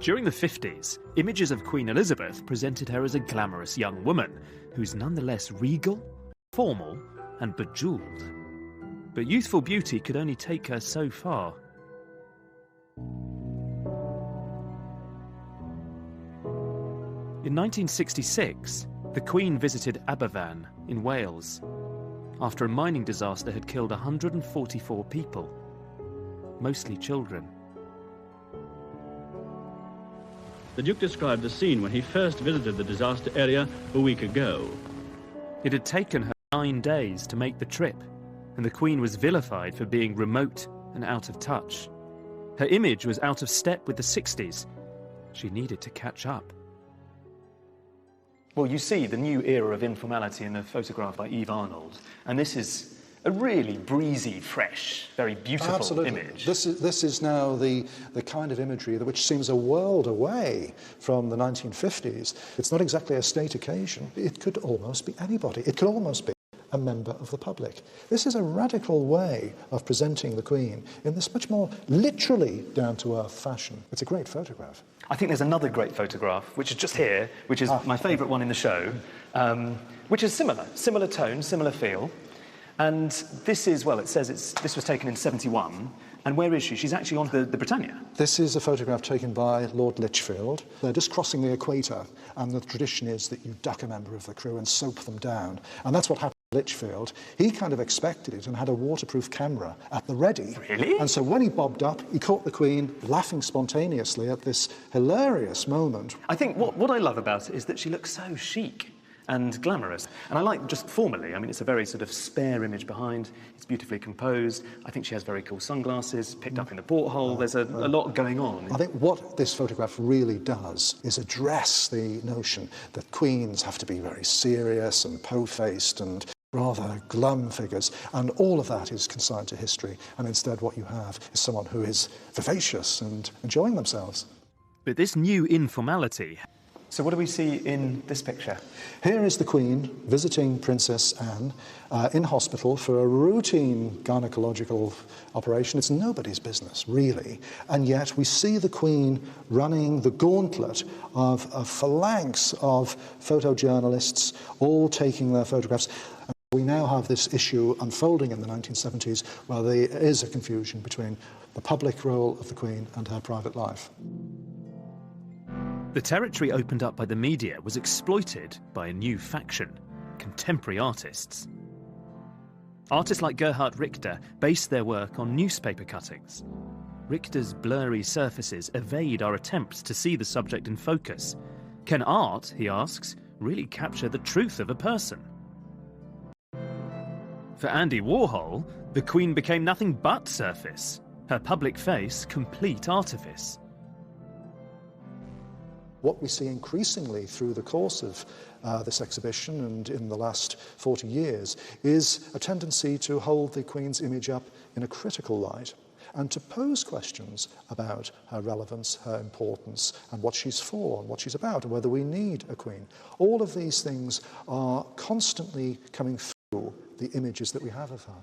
[SPEAKER 1] During the 50s, images of Queen Elizabeth presented her as a glamorous young woman who's nonetheless regal, formal, and bejeweled. But youthful beauty could only take her so far. In 1966, the Queen visited Aberfan in Wales after a mining disaster had killed 144 people, mostly children.
[SPEAKER 13] The Duke described the scene when he first visited the disaster area a week ago.
[SPEAKER 1] It had taken her 9 days to make the trip, and the Queen was vilified for being remote and out of touch. Her image was out of step with the 60s, She needed to catch up.
[SPEAKER 5] Well, you see the new era of informality in a photograph by Eve Arnold, and this is a really breezy, fresh, very beautiful image.
[SPEAKER 14] This is now the kind of imagery which seems a world away from the 1950s. It's not exactly a state occasion. It could almost be anybody. It could almost be a member of the public. This is a radical way of presenting the Queen in this much more literally down-to-earth fashion. It's a great photograph.
[SPEAKER 5] I think there's another great photograph, which is just here, which is my favourite one in the show, which is similar tone, similar feel. And this is, well, it says this was taken in 71. And where is she? She's actually on the Britannia.
[SPEAKER 14] This is a photograph taken by Lord Lichfield. They're just crossing the equator, and the tradition is that you duck a member of the crew and soap them down. And that's what happened to Lichfield. He kind of expected it and had a waterproof camera at the ready.
[SPEAKER 5] Really?
[SPEAKER 14] And so when he bobbed up, he caught the Queen laughing spontaneously at this hilarious moment.
[SPEAKER 5] I think what I love about it is that she looks so chic and glamorous. And I like, just formally, I mean, it's a very sort of spare image behind. It's beautifully composed. I think she has very cool sunglasses, picked up in the porthole. There's a lot going on.
[SPEAKER 14] I think what this photograph really does is address the notion that queens have to be very serious and po-faced and rather glum figures, and all of that is consigned to history, and instead what you have is someone who is vivacious and enjoying themselves.
[SPEAKER 1] But this new informality...
[SPEAKER 5] So what do we see in this picture?
[SPEAKER 14] Here is the Queen visiting Princess Anne in hospital for a routine gynecological operation. It's nobody's business, really. And yet we see the Queen running the gauntlet of a phalanx of photojournalists, all taking their photographs. And we now have this issue unfolding in the 1970s where there is a confusion between the public role of the Queen and her private life.
[SPEAKER 1] The territory opened up by the media was exploited by a new faction, contemporary artists. Artists like Gerhard Richter based their work on newspaper cuttings. Richter's blurry surfaces evade our attempts to see the subject in focus. Can art, he asks, really capture the truth of a person? For Andy Warhol, the Queen became nothing but surface, her public face complete artifice.
[SPEAKER 14] What we see increasingly through the course of this exhibition and in the last 40 years is a tendency to hold the Queen's image up in a critical light and to pose questions about her relevance, her importance, and what she's for and what she's about, and whether we need a Queen. All of these things are constantly coming through the images that we have of her.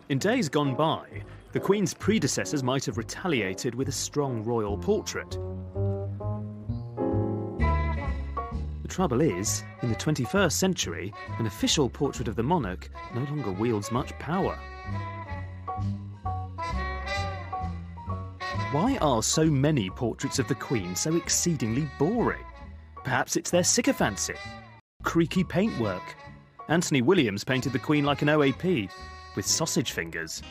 [SPEAKER 1] In days gone by, the Queen's predecessors might have retaliated with a strong royal portrait. The trouble is, in the 21st century, an official portrait of the monarch no longer wields much power. Why are so many portraits of the Queen so exceedingly boring? Perhaps it's their sycophancy, creaky paintwork. Anthony Williams painted the Queen like an OAP, with sausage fingers.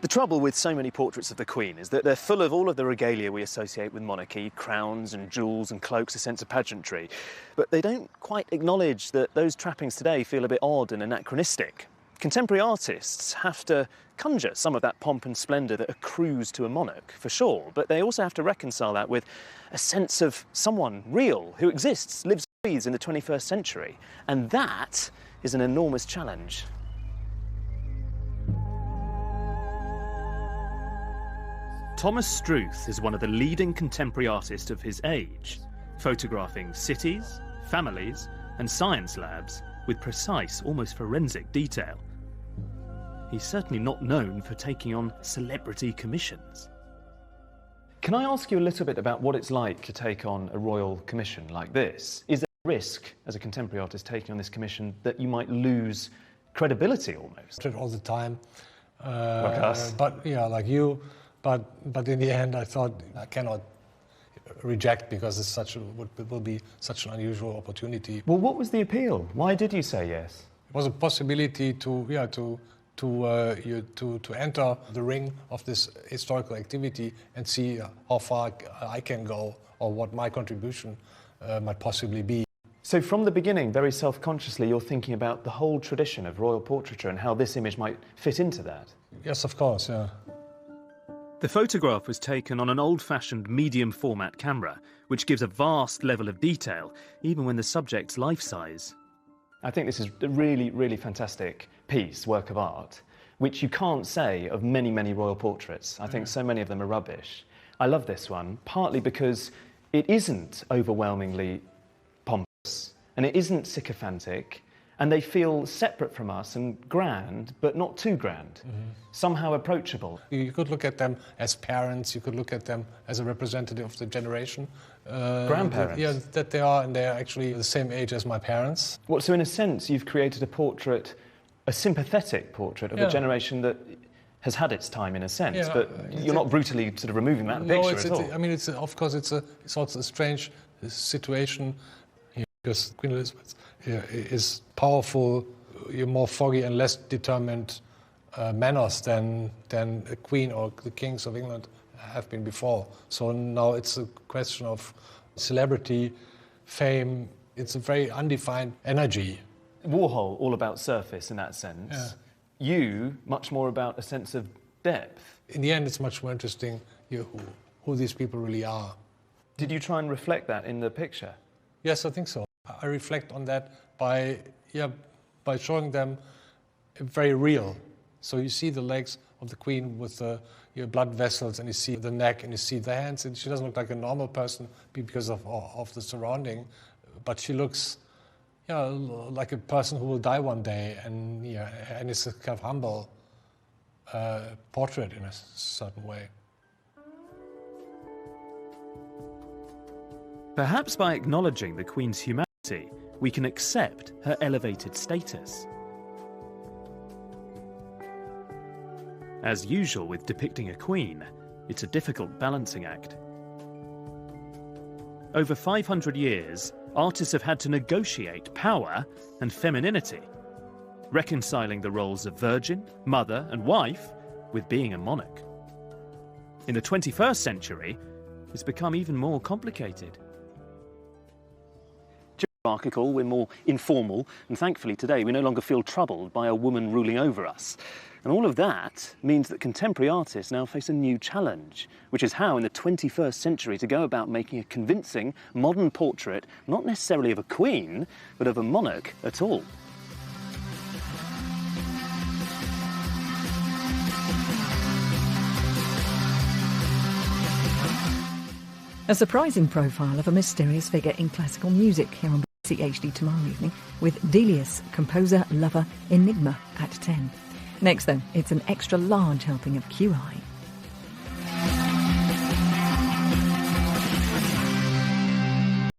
[SPEAKER 5] The trouble with so many portraits of the Queen is that they're full of all of the regalia we associate with monarchy, crowns and jewels and cloaks, a sense of pageantry. But they don't quite acknowledge that those trappings today feel a bit odd and anachronistic. Contemporary artists have to conjure some of that pomp and splendour that accrues to a monarch, for sure, but they also have to reconcile that with a sense of someone real who exists, lives and breathes in the 21st century. And that is an enormous challenge.
[SPEAKER 1] Thomas Struth is one of the leading contemporary artists of his age, photographing cities, families, and science labs with precise, almost forensic detail. He's certainly not known for taking on celebrity commissions.
[SPEAKER 5] Can I ask you a little bit about what it's like to take on a royal commission like this? Is there a risk, as a contemporary artist taking on this commission, that you might lose credibility almost?
[SPEAKER 2] All the time.
[SPEAKER 5] Like us.
[SPEAKER 2] But yeah, like you. But in the end, I thought I cannot reject because it's will be such an unusual opportunity.
[SPEAKER 5] Well, what was the appeal? Why did you say yes?
[SPEAKER 2] It was a possibility to enter the ring of this historical activity and see how far I can go or what my contribution might possibly be.
[SPEAKER 5] So from the beginning, very self-consciously, you're thinking about the whole tradition of royal portraiture and how this image might fit into that?
[SPEAKER 2] Yes, of course, yeah.
[SPEAKER 1] The photograph was taken on an old-fashioned medium-format camera, which gives a vast level of detail, even when the subject's life-size.
[SPEAKER 5] I think this is a really, really fantastic piece, work of art, which you can't say of many, many royal portraits. I think so many of them are rubbish. I love this one, partly because it isn't overwhelmingly pompous, and it isn't sycophantic, and they feel separate from us and grand, but not too grand, somehow approachable.
[SPEAKER 2] You could look at them as parents, you could look at them as a representative of the generation.
[SPEAKER 5] Grandparents?
[SPEAKER 2] Yeah, that they are, and they're actually the same age as my parents.
[SPEAKER 5] Well, so in a sense, you've created a portrait, a sympathetic portrait of a generation that has had its time in a sense, but you're not brutally sort of removing that picture at all.
[SPEAKER 2] I mean, of course, it's also a strange situation here, because Queen Elizabeth is powerful, more foggy and less determined manners than a queen or the kings of England have been before. So now it's a question of celebrity, fame. It's a very undefined energy.
[SPEAKER 5] Warhol, all about surface in that sense.
[SPEAKER 2] Yeah.
[SPEAKER 5] You, much more about a sense of depth.
[SPEAKER 2] In the end, it's much more interesting who these people really are.
[SPEAKER 5] Did you try and reflect that in the picture?
[SPEAKER 2] Yes, I think so. I reflect on that by showing them very real. So you see the legs of the Queen with the blood vessels, and you see the neck, and you see the hands, and she doesn't look like a normal person because of the surrounding, but she looks like a person who will die one day, and it's a kind of humble portrait in a certain way.
[SPEAKER 1] Perhaps by acknowledging the Queen's humanity, we can accept her elevated status. As usual with depicting a queen, it's a difficult balancing act. Over 500 years, artists have had to negotiate power and femininity, reconciling the roles of virgin, mother and wife with being a monarch. In the 21st century, it's become even more complicated.
[SPEAKER 5] Hierarchical, we're more informal, and thankfully today we no longer feel troubled by a woman ruling over us. And all of that means that contemporary artists now face a new challenge, which is how in the 21st century to go about making a convincing modern portrait, not necessarily of a queen, but of a monarch at all.
[SPEAKER 15] A surprising profile of a mysterious figure in classical music here on BBC HD tomorrow evening with Delius, composer, lover, enigma at 10. Next, though, it's an extra large helping of QI.